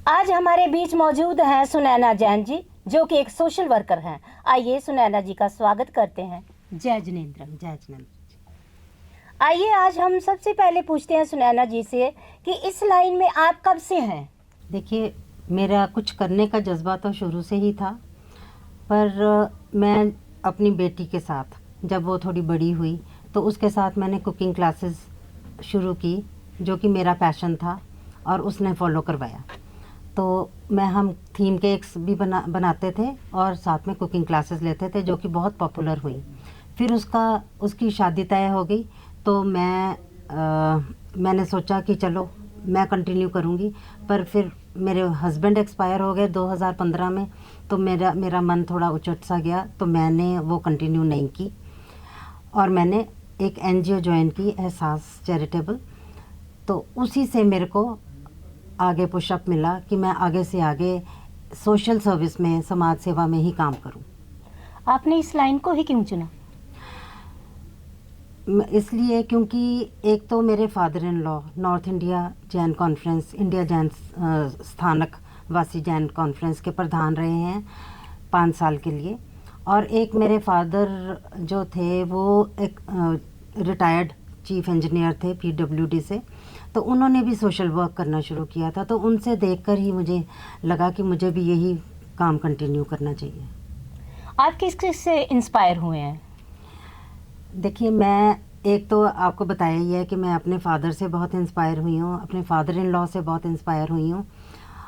आज हमारे बीच मौजूद हैं सुनैना जैन जी, जो कि एक सोशल वर्कर हैं। आइए सुनैना जी का स्वागत करते हैं। जय जिनेंद्र। जय जिनेंद्र। आइए आज हम सबसे पहले पूछते हैं सुनैना जी से कि इस लाइन में आप कब से हैं? देखिए, मेरा कुछ करने का जज्बा तो शुरू से ही था, पर मैं अपनी बेटी के साथ जब वो थोड़ी बड़ी हुई तो उसके साथ मैंने कुकिंग क्लासेस शुरू की, जो कि मेरा पैशन था और उसने फॉलो करवाया। तो हम थीम केक्स भी बनाते थे और साथ में कुकिंग क्लासेस लेते थे, जो कि बहुत पॉपुलर हुई। फिर उसकी शादी तय हो गई, तो मैंने सोचा कि चलो मैं कंटिन्यू करूँगी। पर फिर मेरे हस्बैंड एक्सपायर हो गए 2015 में, तो मेरा मन थोड़ा उचट सा गया, तो मैंने वो कंटिन्यू नहीं की और मैंने एक एनजीओ ज्वाइन की, एहसास चैरिटेबल। तो उसी से मेरे को आगे पुशअप मिला कि मैं आगे से आगे सोशल सर्विस में, समाज सेवा में ही काम करूं। आपने इस लाइन को ही क्यों चुना? इसलिए क्योंकि एक तो मेरे father in law north India Jain conference, India Jain स्थानक वासी जैन कॉन्फ्रेंस के प्रधान रहे हैं 5 साल के लिए, और एक मेरे फादर जो थे वो एक रिटायर्ड चीफ इंजीनियर थे पीडब्ल्यूडी से, तो उन्होंने भी सोशल वर्क करना शुरू किया था। तो उनसे देखकर ही मुझे लगा कि मुझे भी यही काम कंटिन्यू करना चाहिए। आप किस से इंस्पायर हुए हैं? देखिए, मैं एक तो आपको बताया ही है कि मैं अपने फादर से बहुत इंस्पायर हुई हूँ, अपने फादर इन लॉ से बहुत इंस्पायर हुई हूँ।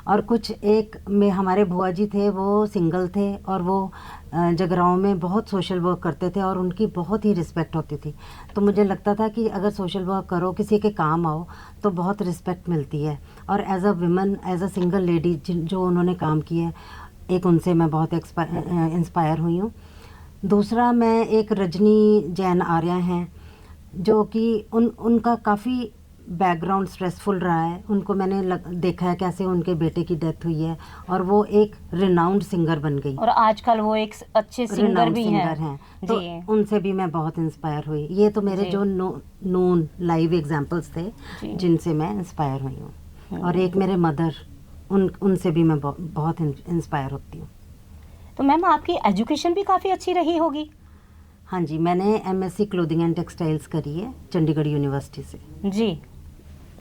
और कुछ एक में हमारे बुआ जी थे, वो सिंगल थे और वो जगराओं में बहुत सोशल वर्क करते थे और उनकी बहुत ही रिस्पेक्ट होती थी। तो मुझे लगता था कि अगर सोशल वर्क करो, किसी के काम आओ, तो बहुत रिस्पेक्ट मिलती है। और as a woman, as a single lady जो उन्होंने काम किया, एक उनसे मैं बहुत इंस्पायर हुई हूँ। दूसरा, मैं एक रजनी जैन आर्या हैं, जो कि उनका काफ़ी बैकग्राउंड स्ट्रेसफुल रहा है। उनको मैंने देखा है कैसे उनके बेटे की डेथ हुई है और वो एक रिनाउंड सिंगर बन गई और आजकल वो एक अच्छे सिंगर भी हैं। तो उनसे भी मैं बहुत इंस्पायर हुई। ये तो मेरे जो नोन लाइव एग्जांपल्स थे जिनसे मैं इंस्पायर हुई हूँ। और एक मेरे मदर, उनसे भी मैं बहुत इंस्पायर होती हूँ। तो मैम, आपकी एजुकेशन भी काफ़ी अच्छी रही होगी। हाँ जी, मैंने एमएससी क्लोथिंग एंड टेक्सटाइल्स करी है चंडीगढ़ यूनिवर्सिटी से। जी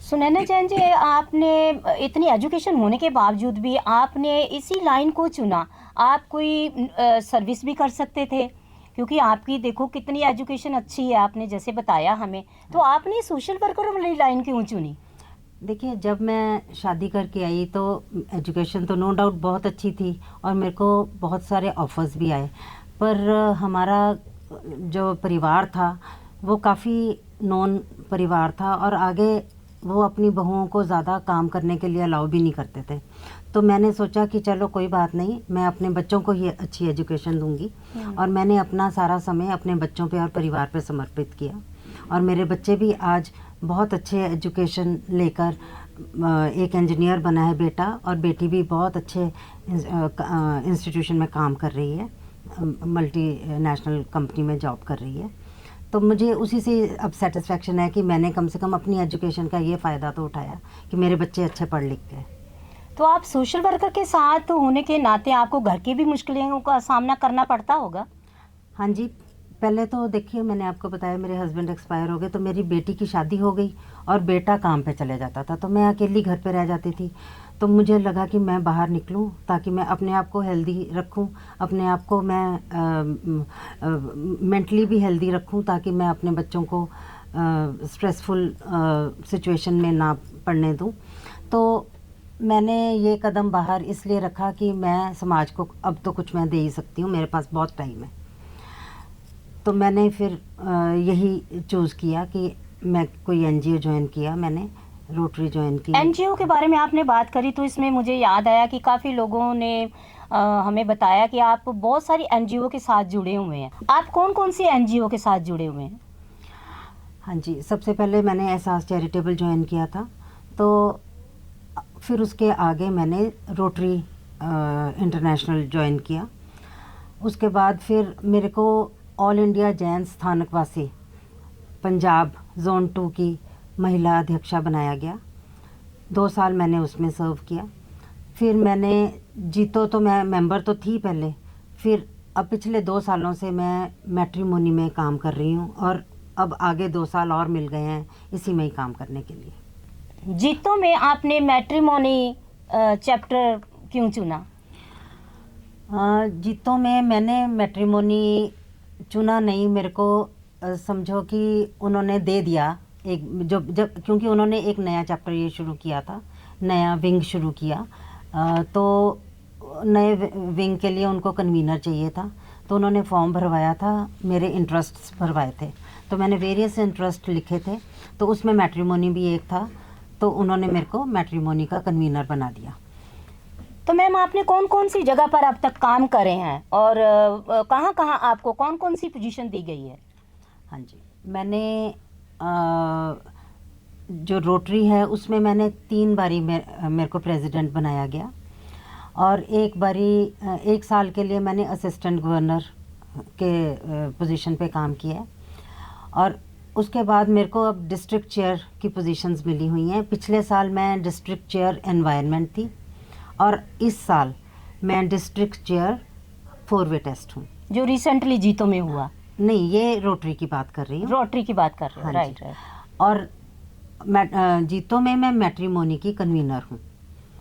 सुनैना जैन जी, आपने इतनी एजुकेशन होने के बावजूद भी आपने इसी लाइन को चुना। आप कोई सर्विस भी कर सकते थे, क्योंकि आपकी देखो कितनी एजुकेशन अच्छी है, आपने जैसे बताया हमें। तो आपने सोशल वर्कर वाली लाइन क्यों चुनी? देखिए, जब मैं शादी करके आई तो एजुकेशन तो नो डाउट बहुत अच्छी थी और मेरे को बहुत सारे ऑफर्स भी आए, पर हमारा जो परिवार था वो काफ़ी नॉन परिवार था और आगे वो अपनी बहुओं को ज़्यादा काम करने के लिए अलाउ भी नहीं करते थे। तो मैंने सोचा कि चलो कोई बात नहीं, मैं अपने बच्चों को ही अच्छी एजुकेशन दूंगी। और मैंने अपना सारा समय अपने बच्चों पे और परिवार पे समर्पित किया और मेरे बच्चे भी आज बहुत अच्छे एजुकेशन लेकर, एक इंजीनियर बना है बेटा और बेटी भी बहुत अच्छे इंस्टीट्यूशन में काम कर रही है, मल्टी नेशनल कंपनी में जॉब कर रही है। तो मुझे उसी से अब सेटिस्फेक्शन है कि मैंने कम से कम अपनी एजुकेशन का ये फ़ायदा तो उठाया कि मेरे बच्चे अच्छे पढ़ लिख गए। तो आप सोशल वर्कर के साथ होने के नाते आपको घर की भी मुश्किलों का सामना करना पड़ता होगा। हाँ जी, पहले तो देखिए, मैंने आपको बताया मेरे हस्बैंड एक्सपायर हो गए, तो मेरी बेटी की शादी हो गई और बेटा काम पे चले जाता था, तो मैं अकेली घर पे रह जाती थी। तो मुझे लगा कि मैं बाहर निकलूं ताकि मैं अपने आप को हेल्दी रखूं, अपने आप को मैं मेंटली भी हेल्दी रखूं, ताकि मैं अपने बच्चों को स्ट्रेसफुल सिचुएशन में ना पड़ने दूं। तो मैंने ये कदम बाहर इसलिए रखा कि मैं समाज को अब तो कुछ मैं दे ही सकती हूँ, मेरे पास बहुत टाइम है। तो मैंने फिर यही चूज़ किया कि मैं कोई एनजीओ ज्वाइन किया, मैंने रोटरी ज्वाइन की। एनजीओ के बारे में आपने बात करी तो इसमें मुझे याद आया कि काफ़ी लोगों ने हमें बताया कि आप बहुत सारी एनजीओ के साथ जुड़े हुए हैं। आप कौन कौन सी एनजीओ के साथ जुड़े हुए हैं? हाँ जी, सबसे पहले मैंने एहसास चैरिटेबल ज्वाइन किया था, तो फिर उसके आगे मैंने रोटरी इंटरनेशनल ज्वाइन किया। उसके बाद फिर मेरे को all India Jain Sthanakvasi Punjab zone 2 की महिला अध्यक्षा बनाया गया। 2 साल मैंने उसमें सर्व किया। फिर मैंने जीतो तो मैं मेंबर तो थी पहले, फिर अब पिछले 2 सालों से मैं मैट्रिमोनी में काम कर रही हूँ और अब आगे 2 साल और मिल गए हैं इसी में ही काम करने के लिए। जीतो में आपने मैट्रिमोनी चैप्टर क्यों चुना? जीतो में मैंने मैट्रिमोनी चुना नहीं, मेरे को समझो कि उन्होंने दे दिया एक जब क्योंकि उन्होंने एक नया चैप्टर ये शुरू किया था, नया विंग शुरू किया, तो नए विंग के लिए उनको कन्वीनर चाहिए था, तो उन्होंने फॉर्म भरवाया था, मेरे इंटरेस्ट्स भरवाए थे, तो मैंने वेरियस इंटरेस्ट लिखे थे, तो उसमें मैट्रिमोनी भी एक था, तो उन्होंने मेरे को मैट्रिमोनी का कन्वीनर बना दिया। तो मैम आपने कौन कौन सी जगह पर अब तक काम करे हैं और कहाँ कहाँ आपको कौन कौन सी पोजीशन दी गई है? हाँ जी, मैंने जो रोटरी है उसमें मैंने 3 बारी मेरे को प्रेसिडेंट बनाया गया, और एक बारी 1 साल के लिए मैंने असिस्टेंट गवर्नर के पोजीशन पे काम किया है, और उसके बाद मेरे को अब डिस्ट्रिक्ट चेयर की पोजीशंस मिली हुई हैं। पिछले साल मैं डिस्ट्रिक्ट चेयर एनवायरनमेंट थी, और इस साल मैं डिस्ट्रिक्ट चेयर 4-वे टेस्ट हूँ। जो रिसेंटली जीतो में हुआ? नहीं, ये रोटरी की बात कर रही हूँ। रोटरी की बात कर रहे हो? हाँ राइट जी। राइट और जीतो में मैं मैट्रिमोनी की कन्वीनर हूँ।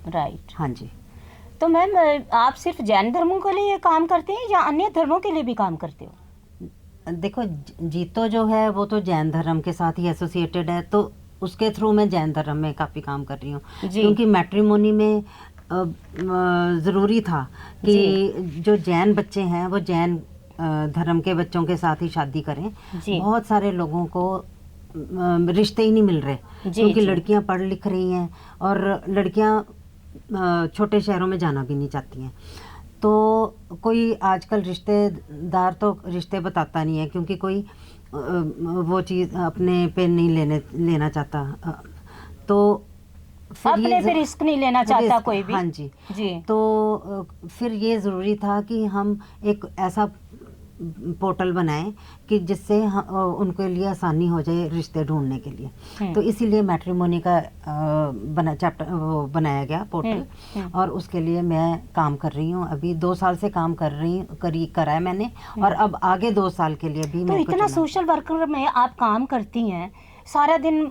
राइट। हाँ जी। तो मैम आप सिर्फ जैन धर्मों के लिए काम करते हैं या अन्य धर्मों के लिए भी काम करते हो? देखो, जीतो जो है वो तो जैन धर्म के साथ ही एसोसिएटेड है, तो उसके थ्रू मैं जैन धर्म में काफ़ी काम कर रही हूँ, जी। क्योंकि मैट्रिमोनी में ज़रूरी था कि जो जैन बच्चे हैं वो जैन धर्म के बच्चों के साथ ही शादी करें। जी। बहुत सारे लोगों को रिश्ते ही नहीं मिल रहे, जी, क्योंकि जी। लड़कियां पढ़ लिख रही हैं और लड़कियां छोटे शहरों में जाना भी नहीं चाहती हैं, तो कोई आजकल रिश्तेदार तो रिश्ते बताता नहीं है, क्योंकि कोई वो चीज़ अपने पे नहीं लेना चाहता, तो फिर अपने पे रिस्क नहीं लेना चाहता कोई भी। हाँ जी। जी। तो फिर ये ज़रूरी था कि हम एक ऐसा पोर्टल बनाएं कि जिससे उनके लिए आसानी हो जाए रिश्ते ढूंढने के लिए, तो इसीलिए मैट्रिमोनी का बनाया गया पोर्टल, और उसके लिए मैं काम कर रही हूँ। अभी 2 साल से काम कर रही हूँ, करा है मैंने, और अब आगे 2 साल के लिए भी। तो इतना सोशल वर्कर में आप काम करती हैं, सारा दिन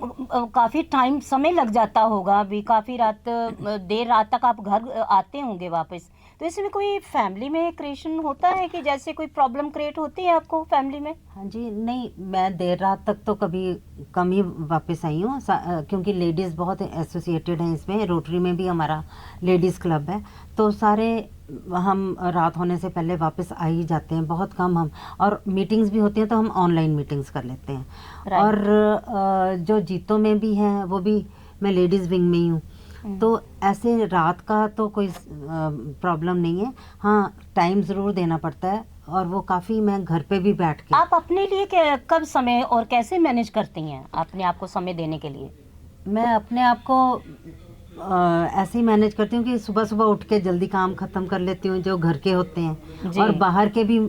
काफ़ी टाइम समय लग जाता होगा, अभी काफ़ी देर रात तक आप घर आते होंगे वापस, तो इसमें कोई फैमिली में क्रिएशन होता है कि जैसे कोई प्रॉब्लम क्रिएट होती है आपको फैमिली में? हाँ जी, नहीं, मैं देर रात तक तो कभी कम ही वापस आई हूँ, क्योंकि लेडीज़ बहुत एसोसिएटेड हैं इसमें। रोटरी में भी हमारा लेडीज़ क्लब है, तो सारे हम रात होने से पहले वापस आ ही जाते हैं, बहुत कम हम, और मीटिंग्स भी होती हैं तो हम ऑनलाइन मीटिंग्स कर लेते हैं। और जो जीतो में भी हैं वो भी मैं लेडीज़ विंग में ही हूँ, तो ऐसे रात का तो कोई प्रॉब्लम नहीं है। हाँ, टाइम ज़रूर देना पड़ता है, और वो काफ़ी मैं घर पे भी बैठ के। आप अपने लिए कब समय और कैसे मैनेज करती हैं अपने आप को समय देने के लिए? मैं अपने आप को ऐसे ही मैनेज करती हूँ कि सुबह सुबह उठ के जल्दी काम ख़त्म कर लेती हूँ जो घर के होते हैं, और बाहर के भी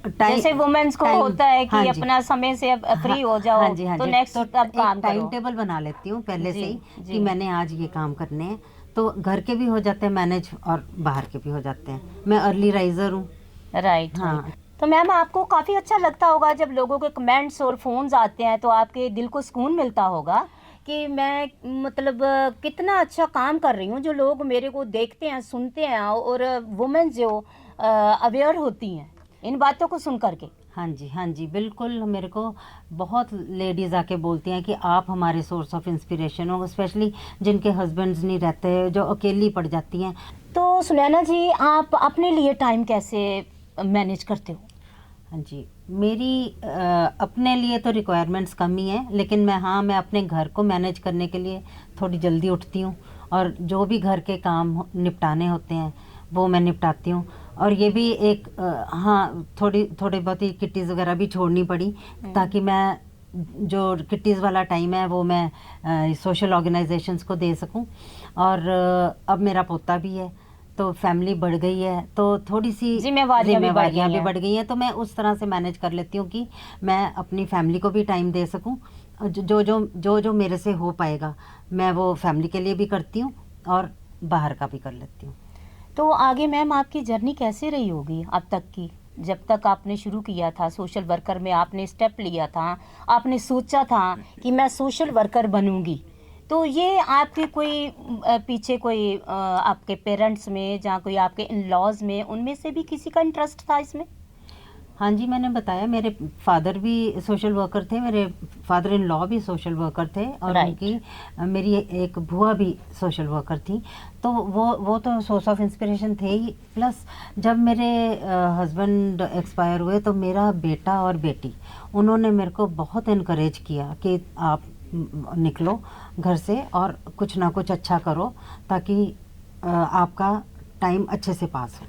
जैसे वुमेन्स को होता है कि अपना समय से फ्री हो जाओ। हाँ जी, हाँ तो जी, नेक्स्ट अब काम टाइम टेबल बना लेती हूँ पहले से ही जी। कि मैंने आज ये काम करने हैं, तो घर के भी हो जाते हैं मैनेज और बाहर के भी हो जाते हैं। मैं अर्ली राइजर हूँ। राइट। हाँ। तो मैम आपको काफ़ी अच्छा लगता होगा जब लोगों के कमेंट्स और फोन्स आते हैं, तो आपके दिल को सुकून मिलता होगा कि मैं मतलब कितना अच्छा काम कर रही हूँ, जो लोग मेरे को देखते हैं, सुनते हैं, और वुमेन जो अवेयर होती हैं इन बातों को सुन करके। हाँ जी, हाँ जी, बिल्कुल। मेरे को बहुत लेडीज़ आके बोलती हैं कि आप हमारे सोर्स ऑफ इंस्पिरेशन हो, स्पेशली जिनके हस्बैंड्स नहीं रहते, जो अकेली पड़ जाती हैं। तो सुनैना जी, आप अपने लिए टाइम कैसे मैनेज करते हो? हाँ जी, मेरी अपने लिए तो रिक्वायरमेंट्स कम ही हैं, लेकिन मैं अपने घर को मैनेज करने के लिए थोड़ी जल्दी उठती हूँ, और जो भी घर के काम निपटाने होते हैं वो मैं निपटाती हूँ। और ये भी एक हाँ, थोड़ी बहुत ही किट्टीज़ वगैरह भी छोड़नी पड़ी, ताकि मैं जो किट्टीज़ वाला टाइम है वो मैं सोशल ऑर्गेनाइजेशंस को दे सकूं। और अब मेरा पोता भी है, तो फैमिली बढ़ गई है, तो थोड़ी सी जिम्मेवारियां भी बढ़ गई हैं, तो मैं उस तरह से मैनेज कर लेती हूँ कि मैं अपनी फैमिली को भी टाइम दे सकूँ। जो मेरे से हो पाएगा मैं वो फैमिली के लिए भी करती हूँ, और बाहर का भी कर लेती हूँ। तो आगे मैम आपकी जर्नी कैसे रही होगी अब तक की, जब तक आपने शुरू किया था सोशल वर्कर में, आपने स्टेप लिया था, आपने सोचा था कि मैं सोशल वर्कर बनूंगी, तो ये आपके कोई पीछे कोई आपके पेरेंट्स में, जहाँ कोई आपके इन लॉज में, उनमें से भी किसी का इंटरेस्ट था इसमें? हाँ जी, मैंने बताया मेरे फादर भी सोशल वर्कर थे, मेरे फादर इन लॉ भी सोशल वर्कर थे, और Right. उनकी मेरी एक बुआ भी सोशल वर्कर थी। तो वो तो सोर्स ऑफ इंस्पिरेशन थे ही। प्लस जब मेरे हस्बैंड एक्सपायर हुए तो मेरा बेटा और बेटी, उन्होंने मेरे को बहुत इनकरेज किया कि आप निकलो घर से और कुछ ना कुछ अच्छा करो, ताकि आपका टाइम अच्छे से पास हो।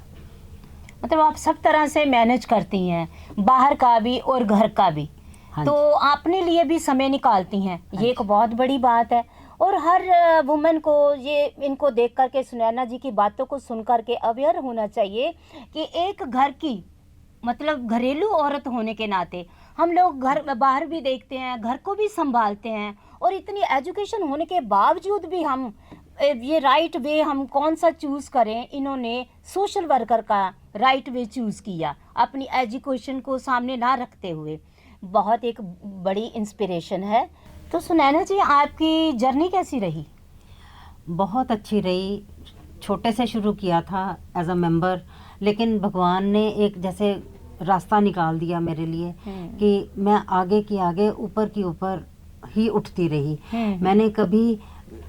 मतलब आप सब तरह से मैनेज करती हैं, बाहर का भी और घर का भी। हाँ तो जी। अपने लिए भी समय निकालती हैं, हाँ ये एक जी। बहुत बड़ी बात है। और हर वुमेन को ये, इनको देख करके, सुनैना जी की बातों को सुन करके अवेयर होना चाहिए कि एक घर की, मतलब घरेलू औरत होने के नाते हम लोग घर बाहर भी देखते हैं, घर को भी संभालते हैं, और इतनी एजुकेशन होने के बावजूद भी हम ये राइट वे हम कौन सा चूज़ करें, इन्होंने सोशल वर्कर का राइट वे चूज़ किया अपनी एजुकेशन को सामने ना रखते हुए। बहुत एक बड़ी इंस्पिरेशन है। तो सुनैना जी, आपकी जर्नी कैसी रही? बहुत अच्छी रही। छोटे से शुरू किया था एज अ मेंबर, लेकिन भगवान ने एक जैसे रास्ता निकाल दिया मेरे लिए कि मैं आगे की आगे, ऊपर की ऊपर ही उठती रही। मैंने कभी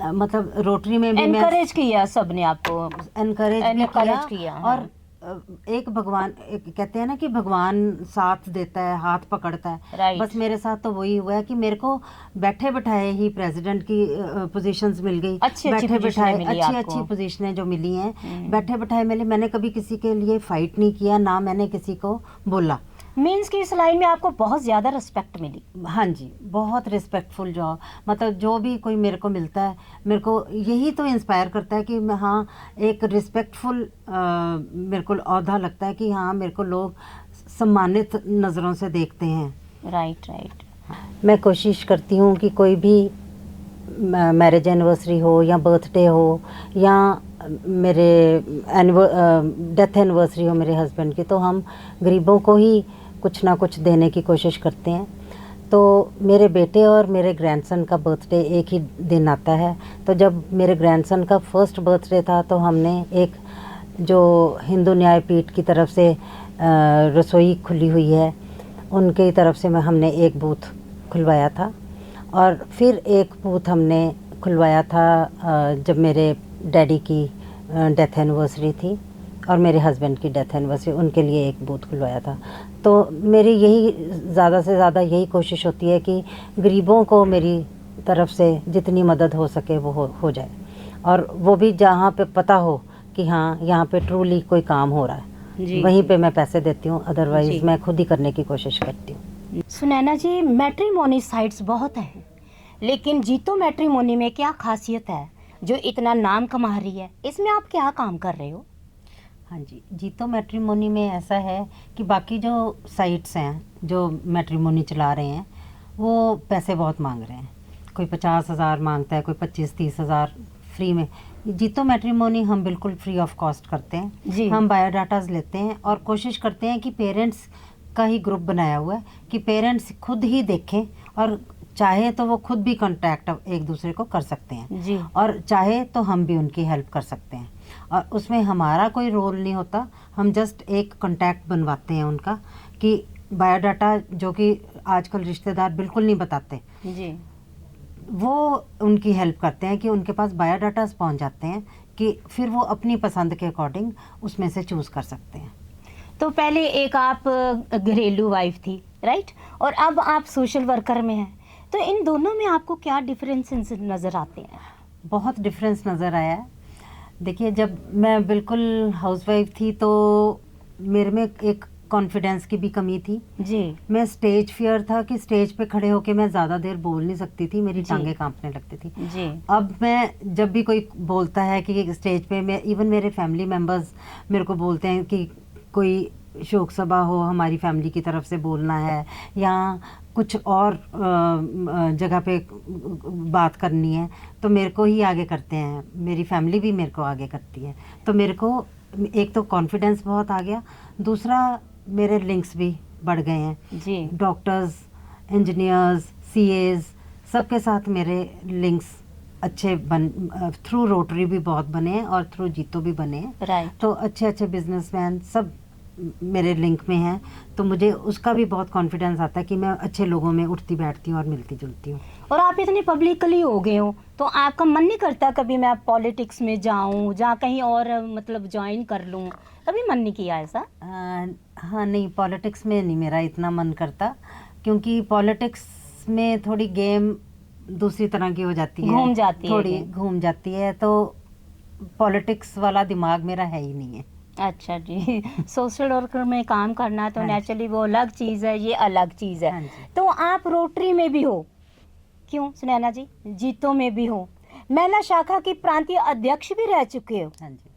मतलब रोटरी में भी मैं एनकरेज किया सबने आपको? एनकरेज भी encourage किया, किया, और एक भगवान, एक कहते हैं ना कि भगवान साथ देता है, हाथ पकड़ता है। Right. बस मेरे साथ तो वही हुआ है कि मेरे को बैठे बिठाए ही प्रेसिडेंट की पोजीशंस मिल गई। अच्छी बैठे पोजीशनें बिठाए मिली अच्छी आपको। अच्छी पोजीशनें जो मिली हैं, बैठे बिठाए मिले। मैंने कभी किसी के लिए फाइट नहीं किया, ना मैंने किसी को बोला। मीन्स की इस लाइन में आपको बहुत ज़्यादा रिस्पेक्ट मिली। हाँ जी, बहुत रिस्पेक्टफुल जॉब। मतलब जो भी कोई मेरे को मिलता है, मेरे को यही तो इंस्पायर करता है कि मैं, हाँ, एक रिस्पेक्टफुल मेरे को ओहदा लगता है कि हाँ, मेरे को लोग सम्मानित नज़रों से देखते हैं। Right right. मैं कोशिश करती हूँ कि कोई भी मैरिज एनिवर्सरी हो या बर्थडे हो या मेरे डेथ एनिवर्सरी हो मेरे हस्बैंड की, तो हम गरीबों को ही कुछ ना कुछ देने की कोशिश करते हैं। तो मेरे बेटे और मेरे ग्रैंडसन का बर्थडे एक ही दिन आता है। तो जब मेरे ग्रैंडसन का फर्स्ट बर्थडे था, तो हमने एक, जो हिंदू न्यायपीठ की तरफ से रसोई खुली हुई है, उनकी तरफ से हमने एक बूथ खुलवाया था। और फिर एक बूथ हमने खुलवाया था जब मेरे डैडी की डेथ एनिवर्सरी थी और मेरे हस्बैंड की डेथ एनिवर्सरी, उनके लिए एक बूथ खुलवाया था। तो मेरी यही ज़्यादा से ज़्यादा यही कोशिश होती है कि गरीबों को मेरी तरफ से जितनी मदद हो सके वो हो जाए, और वो भी जहाँ पे पता हो कि हाँ, यहाँ पे ट्रूली कोई काम हो रहा है, जी, वहीं जी। पे मैं पैसे देती हूँ। जी। अदरवाइज़ मैं खुद ही करने की कोशिश करती हूँ। सुनैना जी, मैट्रिमोनी साइट्स बहुत हैं, लेकिन जीतो मैट्रिमोनी में क्या खासियत है जो इतना नाम कमा रही है? इसमें आप क्या काम कर रहे हो? हाँ जी, जीतो मैट्रिमोनी में ऐसा है कि बाकी जो साइट्स हैं जो मैट्रिमोनी चला रहे हैं, वो पैसे बहुत मांग रहे हैं। कोई 50,000 मांगता है, कोई 25-30,000 फ्री में। जीतो मैट्रिमोनी हम बिल्कुल फ्री ऑफ कॉस्ट करते हैं। जी। हम बायोडाटाज लेते हैं और कोशिश करते हैं कि पेरेंट्स का ही ग्रुप बनाया हुआ है कि पेरेंट्स खुद ही देखें, और चाहे तो वो खुद भी कांटेक्ट एक दूसरे को कर सकते हैं, जी। और चाहे तो हम भी उनकी हेल्प कर सकते हैं। और उसमें हमारा कोई रोल नहीं होता, हम जस्ट एक कांटेक्ट बनवाते हैं उनका, कि बायोडाटा, जो कि आजकल रिश्तेदार बिल्कुल नहीं बताते, जी। वो उनकी हेल्प करते हैं कि उनके पास बायोडाटास पहुंच जाते हैं कि फिर वो अपनी पसंद के अकॉर्डिंग उसमें से चूज़ कर सकते हैं। तो पहले एक आप घरेलू वाइफ थी, राइट, और अब आप सोशल वर्कर में हैं, तो इन दोनों में आपको क्या डिफरेंसेस नज़र आते हैं? बहुत डिफरेंस नज़र आया है। देखिए, जब मैं बिल्कुल हाउसवाइफ थी तो मेरे में एक कॉन्फिडेंस की भी कमी थी। जी। मैं स्टेज फियर था कि स्टेज पे खड़े होके मैं ज़्यादा देर बोल नहीं सकती थी, मेरी जी। टांगें कांपने लगती थी। जी। अब मैं जब भी कोई बोलता है कि स्टेज पे, मैं इवन मेरे फैमिली मेम्बर्स मेरे को बोलते हैं कि कोई शोक सभा हो, हमारी फैमिली की तरफ से बोलना है, या कुछ और जगह पे बात करनी है तो मेरे को ही आगे करते हैं, मेरी फैमिली भी मेरे को आगे करती है। तो मेरे को एक तो कॉन्फिडेंस बहुत आ गया, दूसरा मेरे लिंक्स भी बढ़ गए हैं। जी डॉक्टर्स, इंजीनियर्स, सीएज सबके साथ मेरे लिंक्स अच्छे थ्रू रोटरी भी बहुत बने हैं और थ्रू जीतो भी बने हैं। राइट। तो अच्छे अच्छे बिजनेसमैन सब मेरे लिंक में हैं, तो मुझे उसका भी बहुत कॉन्फिडेंस आता है कि मैं अच्छे लोगों में उठती बैठती हूँ और मिलती जुलती हूँ। और आप इतनी पब्लिकली हो गए हो तो आपका मन नहीं करता कभी मैं पॉलिटिक्स में जाऊं, जहाँ कहीं और मतलब ज्वाइन कर लूं? कभी मन नहीं किया ऐसा? हाँ, नहीं, पॉलिटिक्स में नहीं मेरा इतना मन करता, क्योंकि पॉलिटिक्स में थोड़ी गेम दूसरी तरह की हो जाती है, घूम जाती है थोड़ी गेम। घूम जाती है, तो पॉलिटिक्स वाला दिमाग मेरा है ही नहीं है। अच्छा जी। सोशल वर्कर में काम करना तो हाँ जी। नेचुरली वो अलग चीज़ है, ये अलग चीज़ हाँ है। जी। तो आप रोटरी में भी हो, क्यों सुनैना जी, जीतो में भी हो, महिला शाखा की प्रांतीय अध्यक्ष भी रह चुके हो। हाँ जी।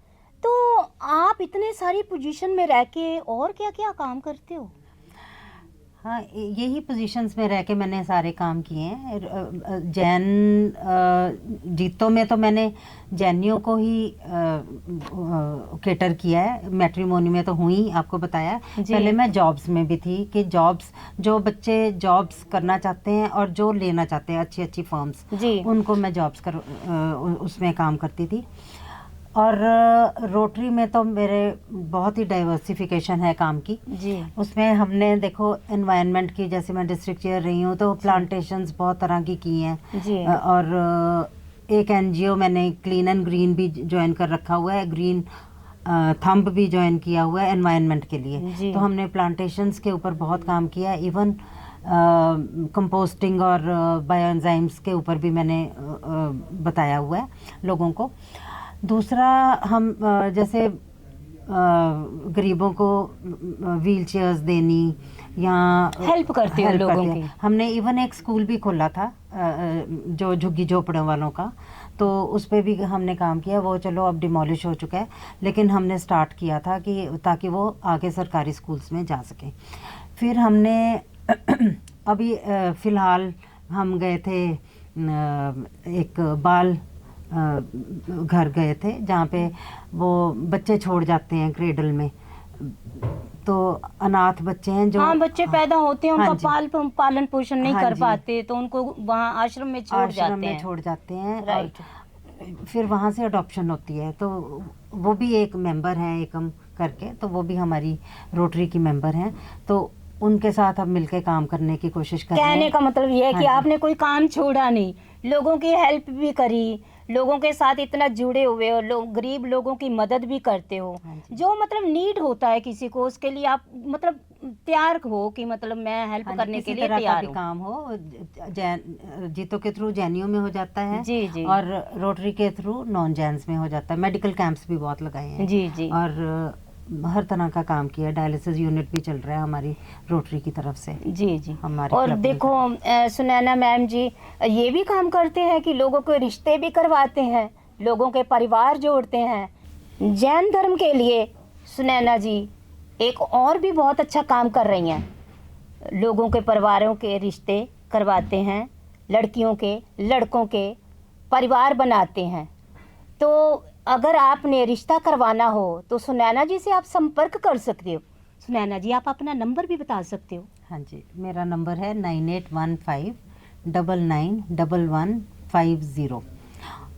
तो आप इतने सारी पोजीशन में रह के और क्या क्या काम करते हो? हाँ, यही पोजीशंस में रह के मैंने सारे काम किए हैं। जीतो में तो मैंने जैनियों को ही केटर किया है, मैट्रिमोनी में तो हुई, आपको बताया। जी। पहले मैं जॉब्स में भी थी कि जॉब्स, जो बच्चे जॉब्स करना चाहते हैं और जो लेना चाहते हैं अच्छी अच्छी फर्म्स, जी। उनको मैं जॉब्स उसमें काम करती थी। और रोटरी में तो मेरे बहुत ही डाइवर्सिफिकेशन है काम की। जी। उसमें हमने देखो एनवायरनमेंट की, जैसे मैं डिस्ट्रिक्ट चेयर रही हूँ तो प्लांटेशंस बहुत तरह की हैं। जी। और एक एनजीओ मैंने क्लीन एंड ग्रीन भी ज्वाइन कर रखा हुआ है, ग्रीन थंब भी ज्वाइन किया हुआ है एनवायरनमेंट के लिए। जी। तो हमने प्लांटेशंस के ऊपर बहुत काम किया, इवन कंपोस्टिंग और बायोएंजाइम्स के ऊपर भी मैंने बताया हुआ है लोगों को। दूसरा, हम जैसे गरीबों को व्हील चेयर्स देनी या हेल्प करते हो हेल्प लोगों करते हैं। की। हमने इवन एक स्कूल भी खोला था जो झुग्गी झोपड़ों वालों का, तो उस पर भी हमने काम किया। वो चलो अब डिमोलिश हो चुका है, लेकिन हमने स्टार्ट किया था कि ताकि वो आगे सरकारी स्कूल्स में जा सके। फिर हमने अभी फ़िलहाल हम गए थे, एक बाल घर गए थे जहाँ पे वो बच्चे छोड़ जाते हैं क्रेडल में, तो अनाथ बच्चे हैं जो, हाँ, बच्चे पैदा होते हैं, हाँ उनका जी। पालन पोषण नहीं हाँ कर जी। पाते, तो उनको वहाँ आश्रम में छोड़ आश्रम जाते में हैं। छोड़ जाते हैं। राइट। और फिर वहाँ से अडॉप्शन होती है, तो वो भी एक मेंबर हैं एकम करके, तो वो भी हमारी रोटरी की मेंबर हैं। तो उनके साथ अब मिलके काम करने की कोशिश कर रहे हैं। कहने का मतलब ये है हाँ कि जी। आपने कोई काम छोड़ा नहीं, लोगों की हेल्प भी करी, लोगों के साथ इतना जुड़े हुए हो, गरीब लोगों की मदद भी करते हो। हाँ जी। जो मतलब नीड होता है किसी को, उसके लिए आप मतलब तैयार हो कि मतलब मैं हेल्प हाँ जी, करने किसी के लिए तरह का तैयार भी हूँ। काम हो, जीतो के थ्रू जैनियों में हो जाता है। जी जी। और रोटरी के थ्रू नॉन जैन्स में हो जाता है। मेडिकल कैंप्स भी बहुत लगाए हैं। जी जी। और हर तरह का काम किया। डायलिसिस यूनिट भी चल रहा है हमारी रोटरी की तरफ से। जी जी। हमारे और क्लब में। देखो सुनैना मैम जी ये भी काम करते हैं कि लोगों के रिश्ते भी करवाते हैं, लोगों के परिवार जोड़ते हैं। जैन धर्म के लिए सुनैना जी एक और भी बहुत अच्छा काम कर रही हैं, लोगों के परिवारों के रिश्ते करवाते हैं, लड़कियों के लड़कों के परिवार बनाते हैं। तो अगर आपने रिश्ता करवाना हो तो सुनैना जी से आप संपर्क कर सकते हो। सुनैना जी आप अपना नंबर भी बता सकते हो। हाँ जी, मेरा नंबर है 9815991150।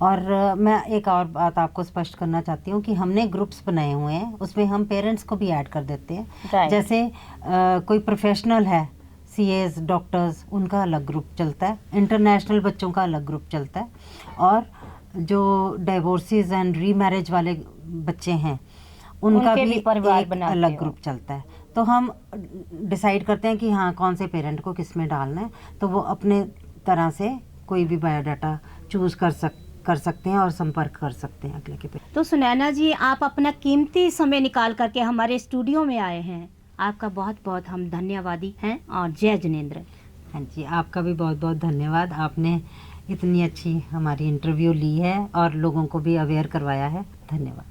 और मैं एक और बात आपको स्पष्ट करना चाहती हूँ कि हमने ग्रुप्स बनाए हुए हैं, उसमें हम पेरेंट्स को भी ऐड कर देते हैं। Right. जैसे कोई प्रोफेशनल है, सीएस, डॉक्टर्स, उनका अलग ग्रुप चलता है, इंटरनेशनल बच्चों का अलग ग्रुप चलता है, और जो डाइवोर्सेस एंड रीमैरिज वाले बच्चे हैं उनका उनके भी भी परिवार एक बनाते अलग हो। ग्रुप चलता है। तो हम डिसाइड करते हैं कि हाँ कौन से पेरेंट को किस में डालना है, तो वो अपने तरह से कोई भी बायोडाटा चूज़ कर सकते हैं और संपर्क कर सकते हैं अगले के पे। तो सुनैना जी आप अपना कीमती समय निकाल करके हमारे स्टूडियो में आए हैं, आपका बहुत बहुत हम धन्यवादी हैं। और जय जिनेंद्र। हाँ जी, आपका भी बहुत बहुत धन्यवाद। आपने इतनी अच्छी हमारी इंटरव्यू ली है और लोगों को भी अवेयर करवाया है। धन्यवाद।